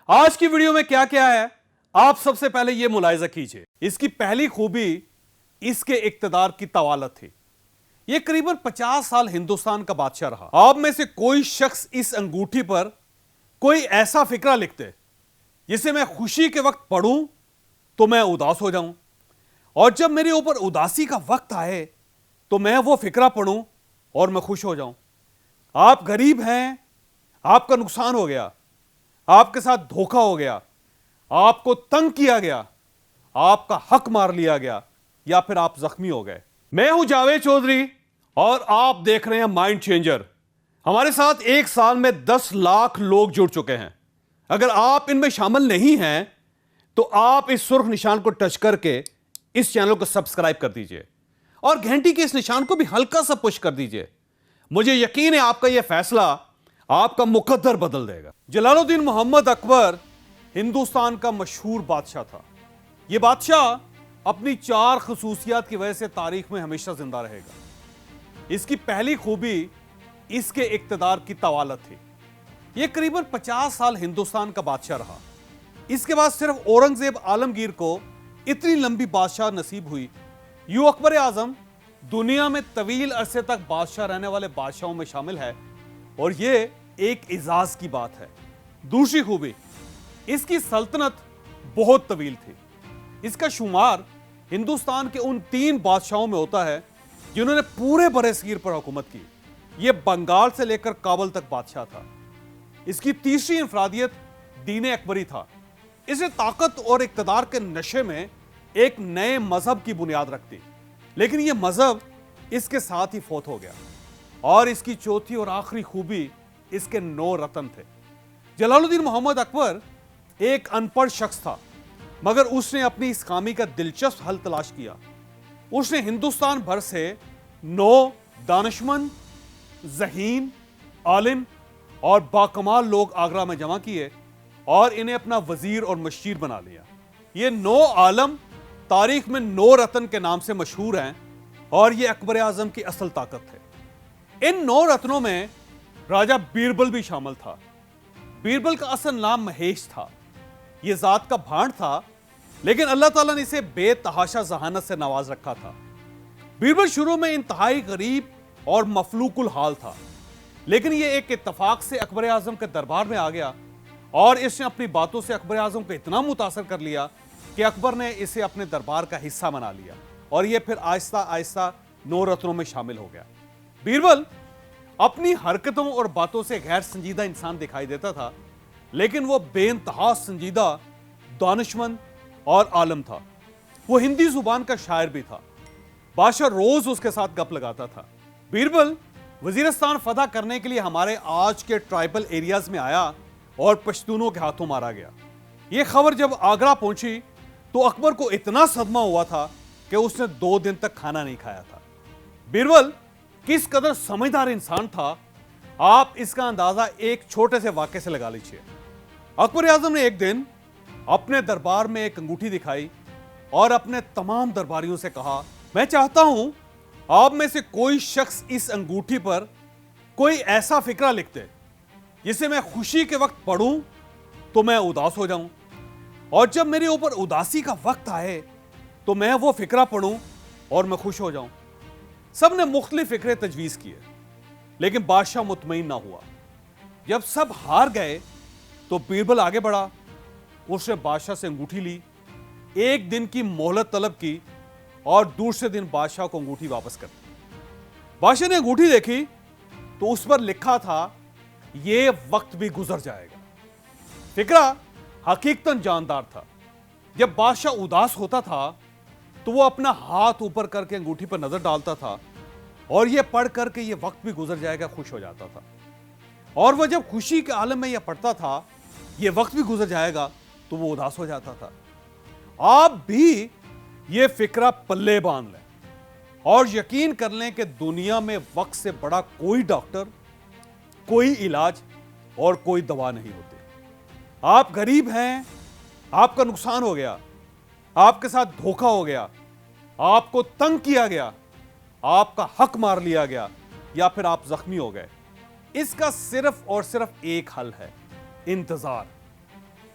आज की वीडियो में क्या क्या है, आप सबसे पहले यह मुलाहिजा कीजिए। इसकी पहली खूबी इसके इक्तदार की तवालत थी। यह करीबन 50 साल हिंदुस्तान का बादशाह रहा। आप में से कोई शख्स इस अंगूठी पर कोई ऐसा फिक्रा लिखते जिसे मैं खुशी के वक्त पढ़ूं तो मैं उदास हो जाऊं, और जब मेरे ऊपर उदासी का वक्त आए तो मैं वो फिक्रा पढ़ूं और मैं खुश हो जाऊं। आप गरीब हैं, आपका नुकसान हो गया, आपके साथ धोखा हो गया, आपको तंग किया गया, आपका हक मार लिया गया, या फिर आप जख्मी हो गए। मैं हूं जावेद चौधरी और आप देख रहे हैं माइंड चेंजर। हमारे साथ एक साल में 10 लाख लोग जुड़ चुके हैं। अगर आप इनमें शामिल नहीं हैं तो आप इस सुर्ख निशान को टच करके इस चैनल को सब्सक्राइब कर दीजिए और घंटी के इस निशान को भी हल्का सा पुश कर दीजिए। मुझे यकीन है आपका यह फैसला आपका मुकद्दर बदल देगा। जलालुद्दीन मोहम्मद अकबर हिंदुस्तान का मशहूर बादशाह था। यह बादशाह अपनी 4 खसूसियात की वजह से तारीख में हमेशा जिंदा रहेगा। इसकी पहली खूबी इसके इक्तदार की तवालत थी। यह करीबन 50 साल हिंदुस्तान का बादशाह रहा। इसके बाद सिर्फ औरंगजेब आलमगीर को इतनी लंबी बादशाह नसीब हुई। यूं अकबर आजम दुनिया में तवील अरसे तक बादशाह रहने वाले बादशाहों में शामिल है, और यह एक इजाज की बात है। दूसरी खूबी, इसकी सल्तनत बहुत तवील थी। इसका शुमार हिंदुस्तान के उन 3 बादशाहों में होता है जिन्होंने पूरे बरसगीर पर हुकूमत की। यह बंगाल से लेकर काबुल तक बादशाह था। इसकी तीसरी इंफरादियत दीन अकबरी था। इसे ताकत और इक्तदार के नशे में एक नए मजहब की बुनियाद रखती, लेकिन यह मजहब इसके साथ ही फौत हो गया। और इसकी चौथी और आखिरी खूबी इसके 9 रत्न थे। जलालुद्दीन मोहम्मद अकबर एक अनपढ़ शख्स था, मगर उसने अपनी इस खामी का दिलचस्प हल तलाश किया। उसने हिंदुस्तान भर से 9 दानिशमंद, ज़हीन, आलिम और बाकमाल लोग आगरा में जमा किए और इन्हें अपना वजीर और मशीर बना लिया। ये 9 आलम तारीख में 9 रत्न के नाम से मशहूर हैं, और ये अकबर आजम की असल ताकत थे। इन 9 रत्नों में राजा बीरबल भी शामिल था। बीरबल का असल नाम महेश था। यह जात का भांड था, लेकिन अल्लाह ताला ने इसे बेतहाशा जहानत से नवाज रखा था। बीरबल शुरू में इंतहाई गरीब और मफलूकुल हाल था, लेकिन यह एक इत्तफाक से अकबर आजम के दरबार में आ गया, और इसने अपनी बातों से अकबर आजम को इतना मुतासर कर लिया कि अकबर ने इसे अपने दरबार का हिस्सा बना लिया, और यह फिर आहिस्ता आहिस्ता 9 रत्नों में शामिल हो गया। बीरबल अपनी हरकतों और बातों से गैर संजीदा इंसान दिखाई देता था, लेकिन वो बेइंतहा संजीदा, दानिशमंद और आलम था। वो हिंदी जुबान का शायर भी था। बादशाह रोज उसके साथ गप लगाता था। बीरबल वजीरिस्तान फतह करने के लिए हमारे आज के ट्राइबल एरियाज में आया और पश्तूनों के हाथों मारा गया। यह खबर जब आगरा पहुंची तो अकबर को इतना सदमा हुआ था कि उसने 2 दिन तक खाना नहीं खाया था। बीरबल किस कदर समझदार इंसान था, आप इसका अंदाजा एक छोटे से वाक्य से लगा लीजिए। अकबर आजम ने एक दिन अपने दरबार में एक अंगूठी दिखाई और अपने तमाम दरबारियों से कहा, मैं चाहता हूं आप में से कोई शख्स इस अंगूठी पर कोई ऐसा फिक्रा लिखते जिसे मैं खुशी के वक्त पढ़ूं तो मैं उदास हो जाऊं, और जब मेरे ऊपर उदासी का वक्त आए तो मैं वो फिक्रा पढ़ूं और मैं खुश हो जाऊं। सब ने मुख्तलिफ फिक्रे तजवीज किए, लेकिन बादशाह मुतमईन ना हुआ। जब सब हार गए तो बीरबल आगे बढ़ा। उसने बादशाह से अंगूठी ली, 1 दिन की मोहलत तलब की, और दूसरे दिन बादशाह को अंगूठी वापस कर दी। बादशाह ने अंगूठी देखी तो उस पर लिखा था, यह वक्त भी गुजर जाएगा। फिक्रा हकीकतन जानदार था। जब बादशाह उदास होता था तो वो अपना हाथ ऊपर करके अंगूठी पर नजर डालता था, और यह पढ़ करके यह वक्त भी गुजर जाएगा खुश हो जाता था। और वह जब खुशी के आलम में यह पढ़ता था, यह वक्त भी गुजर जाएगा, तो वो उदास हो जाता था। आप भी यह फिक्रा पल्ले बांध लें और यकीन कर लें कि दुनिया में वक्त से बड़ा कोई डॉक्टर, कोई इलाज और कोई दवा नहीं होती। आप गरीब हैं, आपका नुकसान हो गया, आपके साथ धोखा हो गया, आपको तंग किया गया, आपका हक मार लिया गया, या फिर आप जख्मी हो गए। इसका सिर्फ और सिर्फ एक हल है, इंतजार।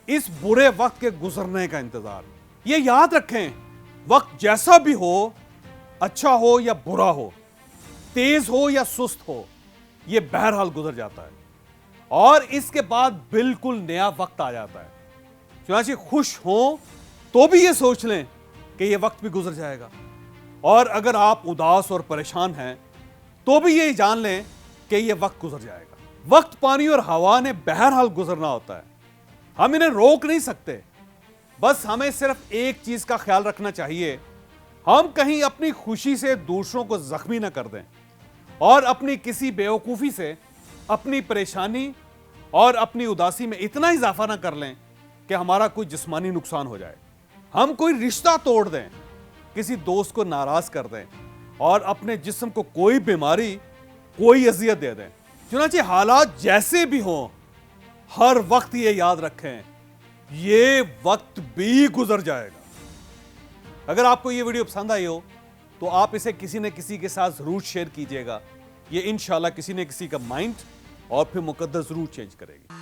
इस बुरे वक्त के गुजरने का इंतजार। ये याद रखें, वक्त जैसा भी हो, अच्छा हो या बुरा हो, तेज हो या सुस्त हो, ये बहरहाल गुजर जाता है और इसके बाद बिल्कुल नया वक्त आ जाता है। चुनांचे खुश हो तो भी ये सोच लें कि ये वक्त भी गुजर जाएगा, और अगर आप उदास और परेशान हैं तो भी ये जान लें कि ये वक्त गुजर जाएगा। वक्त, पानी और हवा ने बहरहाल गुजरना होता है, हम इन्हें रोक नहीं सकते। बस हमें सिर्फ एक चीज का ख्याल रखना चाहिए, हम कहीं अपनी खुशी से दूसरों को जख्मी ना कर दें और अपनी किसी बेवकूफ़ी से अपनी परेशानी और अपनी उदासी में इतना इजाफा ना कर लें कि हमारा कोई जिस्मानी नुकसान हो जाए। हम कोई रिश्ता तोड़ दें, किसी दोस्त को नाराज कर दें और अपने जिस्म को कोई बीमारी, कोई अजियत दे दें। चुनांचे हालात जैसे भी हों, हर वक्त ये याद रखें, ये वक्त भी गुजर जाएगा। अगर आपको ये वीडियो पसंद आई हो तो आप इसे किसी न किसी के साथ जरूर शेयर कीजिएगा। ये इंशाल्लाह किसी न किसी का माइंड और फिर मुकद्दर जरूर चेंज करेगी।